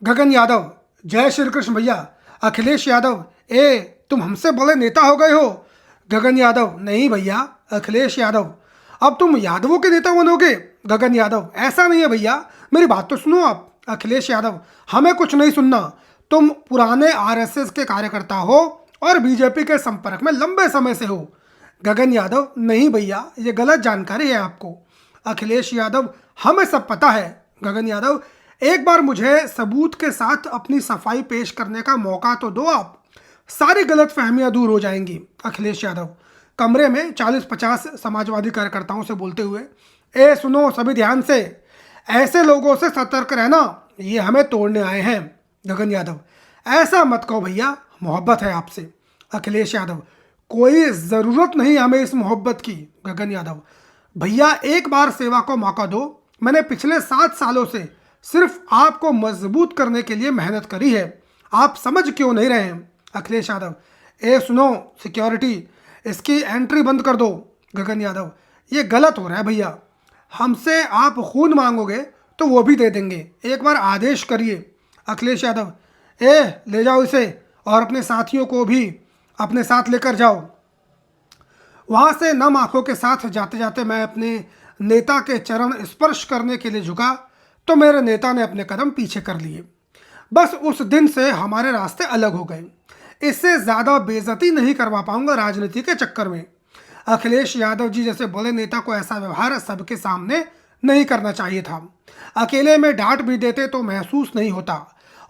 गगन यादव, जय श्री कृष्ण भैया। अखिलेश यादव, तुम हमसे बड़े नेता हो गए हो। गगन यादव, नहीं भैया। अखिलेश यादव, अब तुम यादवों के नेता बनोगे। गगन यादव, ऐसा नहीं है भैया, मेरी बात तो सुनो आप। अखिलेश यादव, हमें कुछ नहीं सुनना। तुम पुराने आरएसएस के कार्यकर्ता हो और बीजेपी के संपर्क में लंबे समय से हो। गगन यादव, नहीं भैया, ये गलत जानकारी है आपको। अखिलेश यादव, हमें सब पता है। गगन यादव, एक बार मुझे सबूत के साथ अपनी सफाई पेश करने का मौका तो दो आप, सारी गलत फहमियां दूर हो जाएंगी। अखिलेश यादव, कमरे में 40-50 समाजवादी कार्यकर्ताओं से बोलते हुए, सुनो सभी ध्यान से, ऐसे लोगों से सतर्क रहना, ये हमें तोड़ने आए हैं। गगन यादव, ऐसा मत कहो भैया, मोहब्बत है आपसे। अखिलेश यादव, कोई ज़रूरत नहीं हमें इस मोहब्बत की। गगन यादव, भैया एक बार सेवा को मौका दो। मैंने पिछले 7 सालों से सिर्फ आपको मजबूत करने के लिए मेहनत करी है, आप समझ क्यों नहीं रहे हैं। अखिलेश यादव, सुनो सिक्योरिटी, इसकी एंट्री बंद कर दो। गगन यादव, ये गलत हो रहा है भैया, हमसे आप खून मांगोगे तो वो भी दे देंगे, एक बार आदेश करिए। अखिलेश यादव, ले जाओ इसे और अपने साथियों को भी अपने साथ लेकर जाओ। वहाँ से नम आंखों के साथ जाते जाते मैं अपने नेता के चरण स्पर्श करने के लिए झुका तो मेरे नेता ने अपने कदम पीछे कर लिए। बस उस दिन से हमारे रास्ते अलग हो गए। इससे ज़्यादा बेइज्जती नहीं करवा पाऊंगा राजनीति के चक्कर में। अखिलेश यादव जी जैसे बड़े नेता को ऐसा व्यवहार सबके सामने नहीं करना चाहिए था। अकेले में डांट भी देते तो महसूस नहीं होता।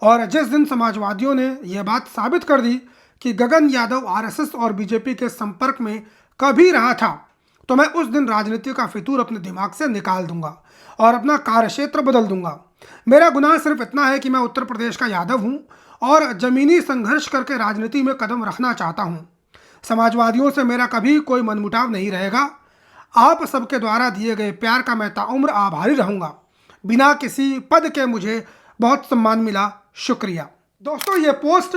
और जिस दिन समाजवादियों ने यह बात साबित कर दी कि गगन यादव आरएसएस और बीजेपी के संपर्क में कभी रहा था, तो मैं उस दिन राजनीति का फितूर अपने दिमाग से निकाल दूंगा और अपना कार्यक्षेत्र बदल दूंगा। मेरा गुनाह सिर्फ इतना है कि मैं उत्तर प्रदेश का यादव हूं और जमीनी संघर्ष करके राजनीति में कदम रखना चाहता हूं। समाजवादियों से मेरा कभी कोई मनमुटाव नहीं रहेगा। आप सबके द्वारा दिए गए प्यार का मैं ताउम्र आभारी रहूंगा। बिना किसी पद के मुझे बहुत सम्मान मिला, शुक्रिया। दोस्तों, ये पोस्ट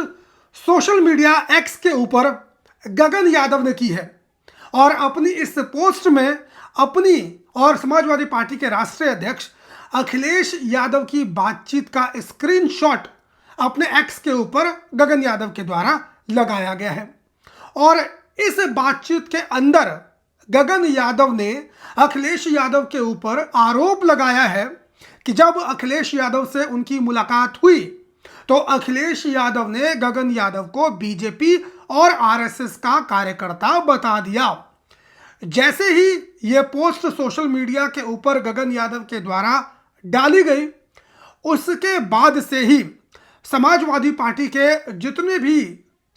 सोशल मीडिया एक्स के ऊपर गगन यादव ने की है और अपनी इस पोस्ट में अपनी और समाजवादी पार्टी के राष्ट्रीय अध्यक्ष अखिलेश यादव की बातचीत का स्क्रीनशॉट अपने एक्स के ऊपर गगन यादव के द्वारा लगाया गया है। और इस बातचीत के अंदर गगन यादव ने अखिलेश यादव के ऊपर आरोप लगाया है कि जब अखिलेश यादव से उनकी मुलाकात हुई तो अखिलेश यादव ने गगन यादव को बीजेपी और आरएसएस का कार्यकर्ता बता दिया। जैसे ही यह पोस्ट सोशल मीडिया के ऊपर गगन यादव के द्वारा डाली गई, उसके बाद से ही समाजवादी पार्टी के जितने भी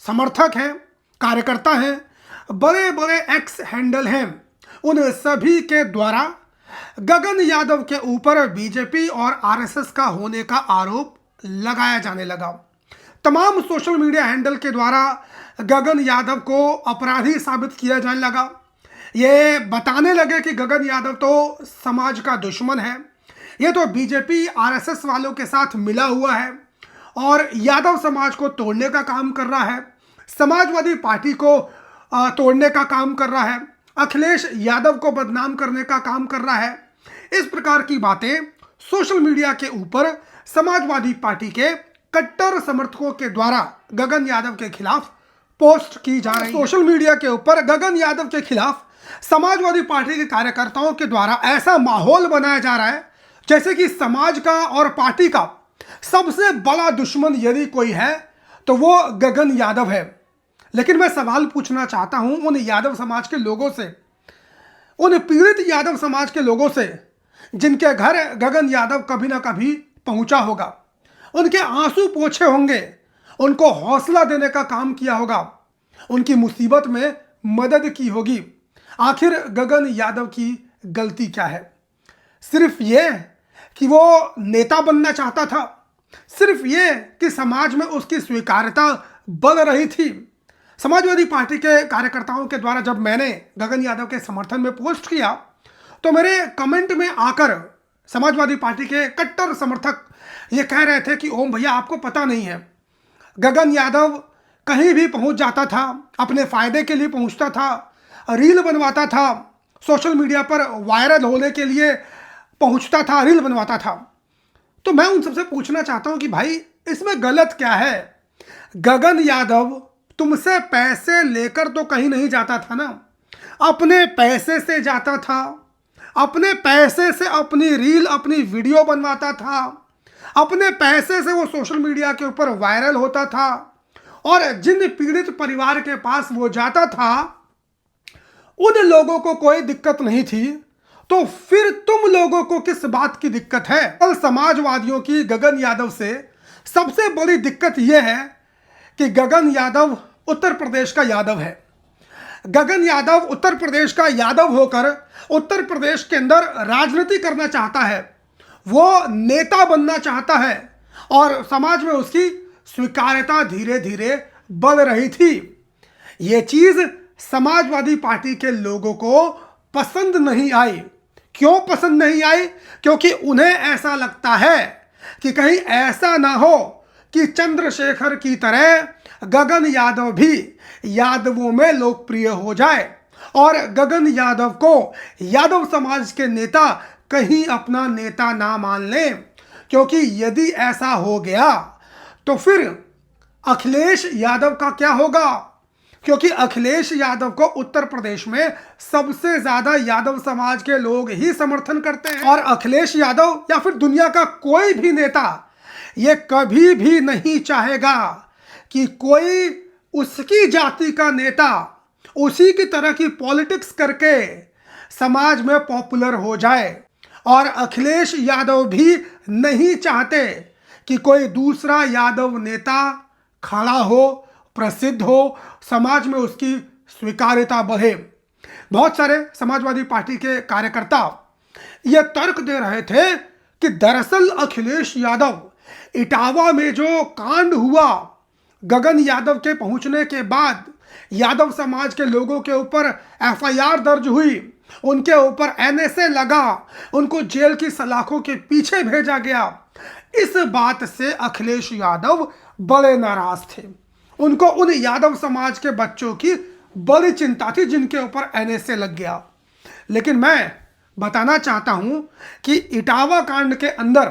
समर्थक हैं, कार्यकर्ता हैं, बड़े बड़े एक्स हैंडल हैं, उन सभी के द्वारा गगन यादव के ऊपर बीजेपी और आरएसएस का होने का आरोप लगाया जाने लगा। तमाम सोशल मीडिया हैंडल के द्वारा गगन यादव को अपराधी साबित किया जाने लगा। ये बताने लगे कि गगन यादव तो समाज का दुश्मन है, ये तो बीजेपी आरएसएस वालों के साथ मिला हुआ है और यादव समाज को तोड़ने का काम कर रहा है, समाजवादी पार्टी को तोड़ने का काम कर रहा है, अखिलेश यादव को बदनाम करने का काम कर रहा है। इस प्रकार की बातें सोशल मीडिया के ऊपर समाजवादी पार्टी के कट्टर समर्थकों के द्वारा गगन यादव के खिलाफ पोस्ट की जा रही है। सोशल मीडिया के ऊपर गगन यादव के खिलाफ समाजवादी पार्टी के कार्यकर्ताओं के द्वारा ऐसा माहौल बनाया जा रहा है जैसे कि समाज का और पार्टी का सबसे बड़ा दुश्मन यदि कोई है तो वो गगन यादव है। लेकिन मैं सवाल पूछना चाहता हूं उन यादव समाज के लोगों से, उन पीड़ित यादव समाज के लोगों से जिनके घर गगन यादव कभी ना कभी पहुंचा होगा, उनके आंसू पोंछे होंगे, उनको हौसला देने का काम किया होगा, उनकी मुसीबत में मदद की होगी। आखिर गगन यादव की गलती क्या है? सिर्फ ये कि वो नेता बनना चाहता था, सिर्फ ये कि समाज में उसकी स्वीकार्यता बढ़ रही थी। समाजवादी पार्टी के कार्यकर्ताओं के द्वारा जब मैंने गगन यादव के समर्थन में पोस्ट किया तो मेरे कमेंट में आकर समाजवादी पार्टी के कट्टर समर्थक ये कह रहे थे कि ओम भैया, आपको पता नहीं है, गगन यादव कहीं भी पहुंच जाता था, अपने फायदे के लिए पहुंचता था, रील बनवाता था, सोशल मीडिया पर वायरल होने के लिए पहुंचता था, रील बनवाता था। तो मैं उन सबसे पूछना चाहता हूं कि भाई इसमें गलत क्या है? गगन यादव तुमसे पैसे लेकर तो कहीं नहीं जाता था ना, अपने पैसे से जाता था, अपने पैसे से अपनी रील अपनी वीडियो बनवाता था, अपने पैसे से वो सोशल मीडिया के ऊपर वायरल होता था, और जिन पीड़ित परिवार के पास वो जाता था उन लोगों को कोई दिक्कत नहीं थी। तो फिर तुम लोगों को किस बात की दिक्कत है? कल समाजवादियों की गगन यादव से सबसे बड़ी दिक्कत यह है कि गगन यादव उत्तर प्रदेश का यादव है। गगन यादव उत्तर प्रदेश का यादव होकर उत्तर प्रदेश के अंदर राजनीति करना चाहता है, वो नेता बनना चाहता है, और समाज में उसकी स्वीकार्यता धीरे धीरे बढ़ रही थी। ये चीज समाजवादी पार्टी के लोगों को पसंद नहीं आई। क्यों पसंद नहीं आई? क्योंकि उन्हें ऐसा लगता है कि कहीं ऐसा ना हो कि चंद्रशेखर की तरह गगन यादव भी यादवों में लोकप्रिय हो जाए और गगन यादव को यादव समाज के नेता कहीं अपना नेता ना मान लें। क्योंकि यदि ऐसा हो गया तो फिर अखिलेश यादव का क्या होगा? क्योंकि अखिलेश यादव को उत्तर प्रदेश में सबसे ज्यादा यादव समाज के लोग ही समर्थन करते हैं, और अखिलेश यादव या फिर दुनिया का कोई भी नेता ये कभी भी नहीं चाहेगा कि कोई उसकी जाति का नेता उसी की तरह की पॉलिटिक्स करके समाज में पॉपुलर हो जाए। और अखिलेश यादव भी नहीं चाहते कि कोई दूसरा यादव नेता खड़ा हो, प्रसिद्ध हो, समाज में उसकी स्वीकार्यता बढ़े। बहुत सारे समाजवादी पार्टी के कार्यकर्ता यह तर्क दे रहे थे कि दरअसल अखिलेश यादव इटावा में जो कांड हुआ, गगन यादव के पहुंचने के बाद यादव समाज के लोगों के ऊपर एफआईआर दर्ज हुई, उनके ऊपर एनएसए लगा, उनको जेल की सलाखों के पीछे भेजा गया। इस बात से अखिलेश यादव बड़े नाराज थे। उनको उन यादव समाज के बच्चों की बड़ी चिंता थी जिनके ऊपर एनएसए लग गया। लेकिन मैं बताना चाहता हूं कि इटावा कांड के अंदर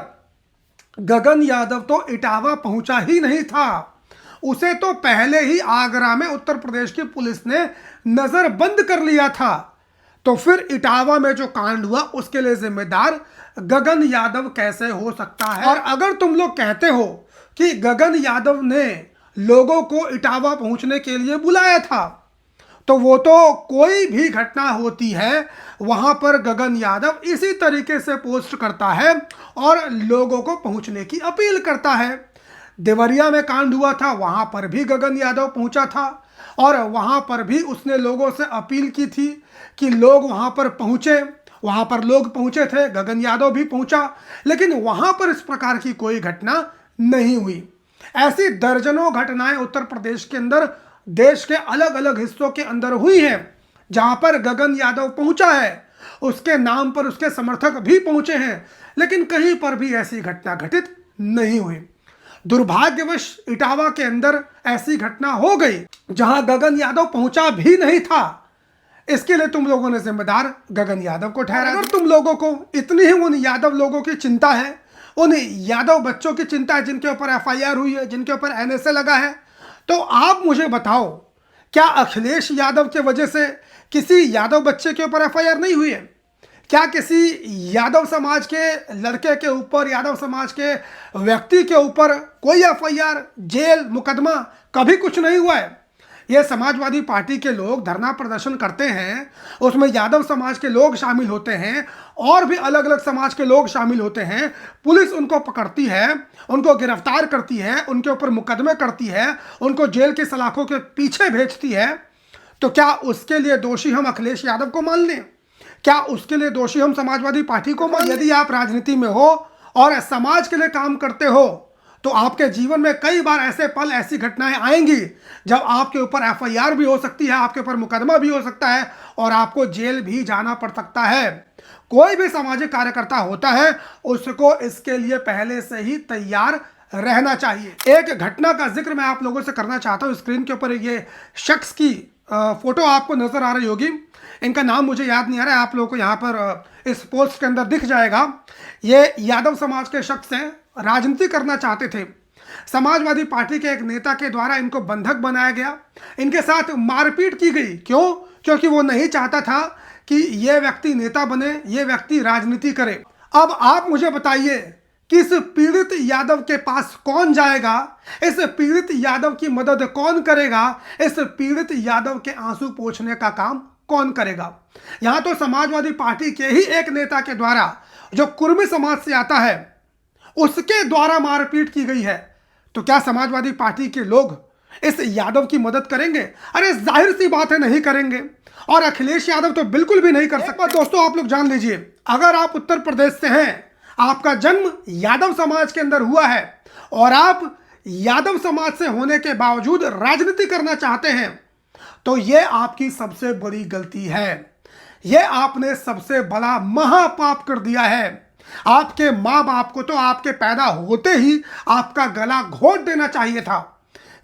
गगन यादव तो इटावा पहुंचा ही नहीं था, उसे तो पहले ही आगरा में उत्तर प्रदेश की पुलिस ने नजरबंद कर लिया था। तो फिर इटावा में जो कांड हुआ उसके लिए जिम्मेदार गगन यादव कैसे हो सकता है? और अगर तुम लोग कहते हो कि गगन यादव ने लोगों को इटावा पहुंचने के लिए बुलाया था, तो वो तो कोई भी घटना होती है वहां पर गगन यादव इसी तरीके से पोस्ट करता है और लोगों को पहुंचने की अपील करता है। देवरिया में कांड हुआ था, वहां पर भी गगन यादव पहुंचा था और वहां पर भी उसने लोगों से अपील की थी कि लोग वहां पर पहुंचे। वहां पर लोग पहुंचे थे, गगन यादव भी पहुंचा, लेकिन वहां पर इस प्रकार की कोई घटना नहीं हुई। ऐसी दर्जनों घटनाएं उत्तर प्रदेश के अंदर देश के अलग अलग हिस्सों के अंदर हुई हैं जहां पर गगन यादव पहुंचा है, उसके नाम पर उसके समर्थक भी पहुंचे हैं, लेकिन कहीं पर भी ऐसी घटना घटित नहीं हुई। दुर्भाग्यवश इटावा के अंदर ऐसी घटना हो गई जहां गगन यादव पहुंचा भी नहीं था। इसके लिए तुम लोगों ने जिम्मेदार गगन यादव को ठहराया। अगर तुम लोगों को इतनी ही उन यादव लोगों की चिंता है, उन यादव बच्चों की चिंता है जिनके ऊपर एफआईआर हुई है, जिनके ऊपर एनएसए लगा है, तो आप मुझे बताओ, क्या अखिलेश यादव के वजह से किसी यादव बच्चे के ऊपर एफआईआर नहीं हुई है? क्या किसी यादव समाज के लड़के के ऊपर, यादव समाज के व्यक्ति के ऊपर कोई एफआईआर, जेल, मुकदमा कभी कुछ नहीं हुआ है? ये समाजवादी पार्टी के लोग धरना प्रदर्शन करते हैं, उसमें यादव समाज के लोग शामिल होते हैं और भी अलग अलग समाज के लोग शामिल होते हैं। पुलिस उनको पकड़ती है, उनको गिरफ्तार करती है, उनके ऊपर मुकदमे करती है, उनको जेल की सलाखों के पीछे भेजती है। तो क्या उसके लिए दोषी हम अखिलेश यादव को मान लें? क्या उसके लिए दोषी हम समाजवादी पार्टी को मान लें? यदि आप राजनीति में हो और समाज के लिए काम करते हो तो आपके जीवन में कई बार ऐसे पल, ऐसी घटनाएं आएंगी जब आपके ऊपर एफआईआर भी हो सकती है, आपके ऊपर मुकदमा भी हो सकता है और आपको जेल भी जाना पड़ सकता है। कोई भी सामाजिक कार्यकर्ता होता है, उसको इसके लिए पहले से ही तैयार रहना चाहिए। एक घटना का जिक्र मैं आप लोगों से करना चाहता हूं। स्क्रीन के ऊपर ये शख्स की फोटो आपको नजर आ रही होगी, इनका नाम मुझे याद नहीं आ रहा है, आप लोगों को यहाँ पर इस पोस्ट के अंदर दिख जाएगा। ये यादव समाज के शख्स हैं, राजनीति करना चाहते थे। समाजवादी पार्टी के एक नेता के द्वारा इनको बंधक बनाया गया, इनके साथ मारपीट की गई। क्यों? क्योंकि वो नहीं चाहता था कि ये व्यक्ति नेता बने, ये व्यक्ति राजनीति करे। अब आप मुझे बताइए कि इस पीड़ित यादव के पास कौन जाएगा, इस पीड़ित यादव की मदद कौन करेगा, इस पीड़ित यादव के आंसू पोंछने का काम कौन करेगा? यहां तो समाजवादी पार्टी के ही एक नेता के द्वारा, जो कुर्मी समाज से आता है, उसके द्वारा मारपीट की गई है। तो क्या समाजवादी पार्टी के लोग इस यादव की मदद करेंगे? अरे जाहिर सी बात है, नहीं करेंगे। और अखिलेश यादव तो बिल्कुल भी नहीं कर सकता। दोस्तों आप लोग जान लीजिए, अगर आप उत्तर प्रदेश से हैं, आपका जन्म यादव समाज के अंदर हुआ है और आप यादव समाज से होने के बावजूद राजनीति करना चाहते हैं, तो यह आपकी सबसे बड़ी गलती है। यह आपने सबसे बड़ा महापाप कर दिया है। आपके माँ बाप को तो आपके पैदा होते ही आपका गला घोंट देना चाहिए था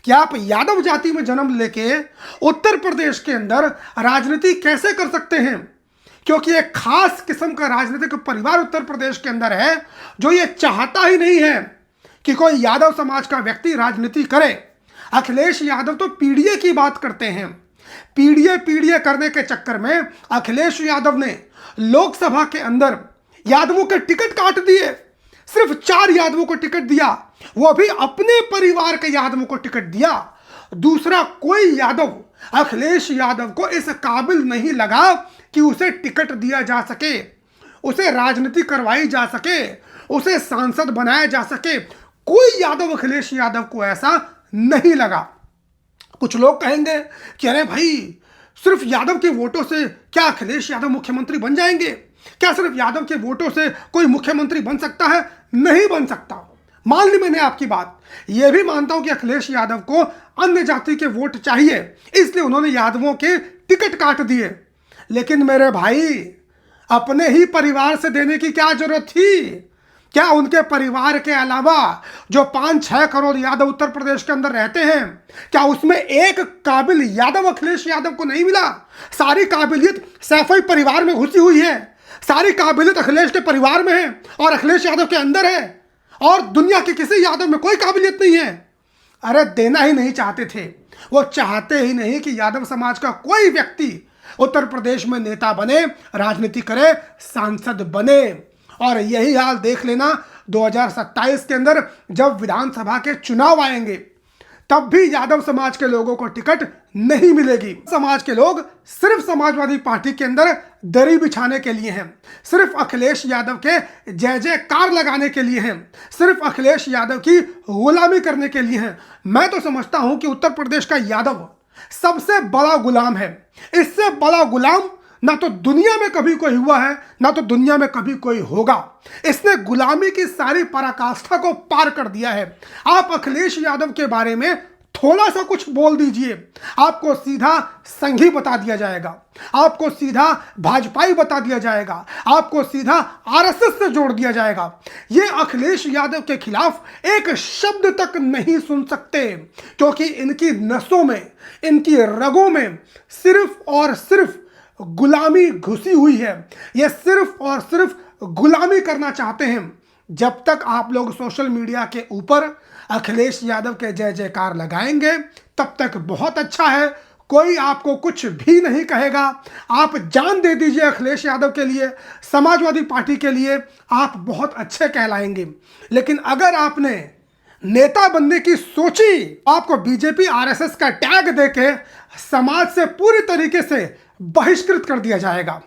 कि आप यादव जाति में जन्म लेके उत्तर प्रदेश के अंदर राजनीति कैसे कर सकते हैं। क्योंकि एक खास किस्म का राजनीतिक परिवार उत्तर प्रदेश के अंदर है जो ये चाहता ही नहीं है कि कोई यादव समाज का व्यक्ति राजनीति करे। अखिलेश यादव तो पीडीए की बात करते हैं। पीडीए करने के चक्कर में अखिलेश यादव ने लोकसभा के अंदर यादवों के टिकट काट दिए। सिर्फ 4 यादवों को टिकट दिया, वो भी अपने परिवार के यादवों को टिकट दिया। दूसरा कोई यादव अखिलेश यादव को इस काबिल नहीं लगा कि उसे टिकट दिया जा सके, उसे राजनीति करवाई जा सके, उसे सांसद बनाया जा सके। कोई यादव अखिलेश यादव को ऐसा नहीं लगा। कुछ लोग कहेंगे कि अरे भाई, सिर्फ यादव के वोटों से क्या अखिलेश यादव मुख्यमंत्री बन जाएंगे? क्या सिर्फ यादव के वोटों से कोई मुख्यमंत्री बन सकता है? नहीं बन सकता। मान ली मैंने आपकी बात, यह भी मानता हूं कि अखिलेश यादव को अन्य जाति के वोट चाहिए, इसलिए उन्होंने यादवों के टिकट काट दिए। लेकिन मेरे भाई, अपने ही परिवार से देने की क्या जरूरत थी? क्या उनके परिवार के अलावा जो 5-6 करोड़ यादव उत्तर प्रदेश के अंदर रहते हैं, क्या उसमें एक काबिल यादव अखिलेश यादव को नहीं मिला? सारी काबिलियत सैफई परिवार में घुसी हुई है, सारी काबिलियत अखिलेश के परिवार में है और अखिलेश यादव के अंदर है, और दुनिया के किसी यादव में कोई काबिलियत नहीं है। अरे देना ही नहीं चाहते थे, वो चाहते ही नहीं कि यादव समाज का कोई व्यक्ति उत्तर प्रदेश में नेता बने, राजनीति करे, सांसद बने। और यही हाल देख लेना 2027 के अंदर जब विधानसभा के चुनाव आएंगे, तब भी यादव समाज के लोगों को टिकट नहीं मिलेगी। समाज के लोग सिर्फ समाजवादी पार्टी के अंदर दरी बिछाने के लिए हैं, सिर्फ अखिलेश यादव के जय जयकार लगाने के लिए हैं, सिर्फ अखिलेश यादव की गुलामी करने के लिए हैं। मैं तो समझता हूं कि उत्तर प्रदेश का यादव सबसे बड़ा गुलाम है। इससे बड़ा गुलाम ना तो दुनिया में कभी कोई हुआ है, ना तो दुनिया में कभी कोई होगा। इसने गुलामी की सारी पराकाष्ठा को पार कर दिया है। आप अखिलेश यादव के बारे में थोड़ा सा कुछ बोल दीजिए, आपको सीधा संघी बता दिया जाएगा, आपको सीधा भाजपाई बता दिया जाएगा, आपको सीधा आरएसएस से जोड़ दिया जाएगा। ये अखिलेश यादव के खिलाफ एक शब्द तक नहीं सुन सकते, क्योंकि इनकी नसों में, इनकी रगों में सिर्फ और सिर्फ गुलामी घुसी हुई है। ये सिर्फ और सिर्फ गुलामी करना चाहते हैं। जब तक आप लोग सोशल मीडिया के ऊपर अखिलेश यादव के जय जयकार लगाएंगे, तब तक बहुत अच्छा है, कोई आपको कुछ भी नहीं कहेगा। आप जान दे दीजिए अखिलेश यादव के लिए, समाजवादी पार्टी के लिए, आप बहुत अच्छे कहलाएंगे। लेकिन अगर आपने नेता बनने की सोची, आपको बीजेपी आरएसएस का टैग देके समाज से पूरी तरीके से बहिष्कृत कर दिया जाएगा।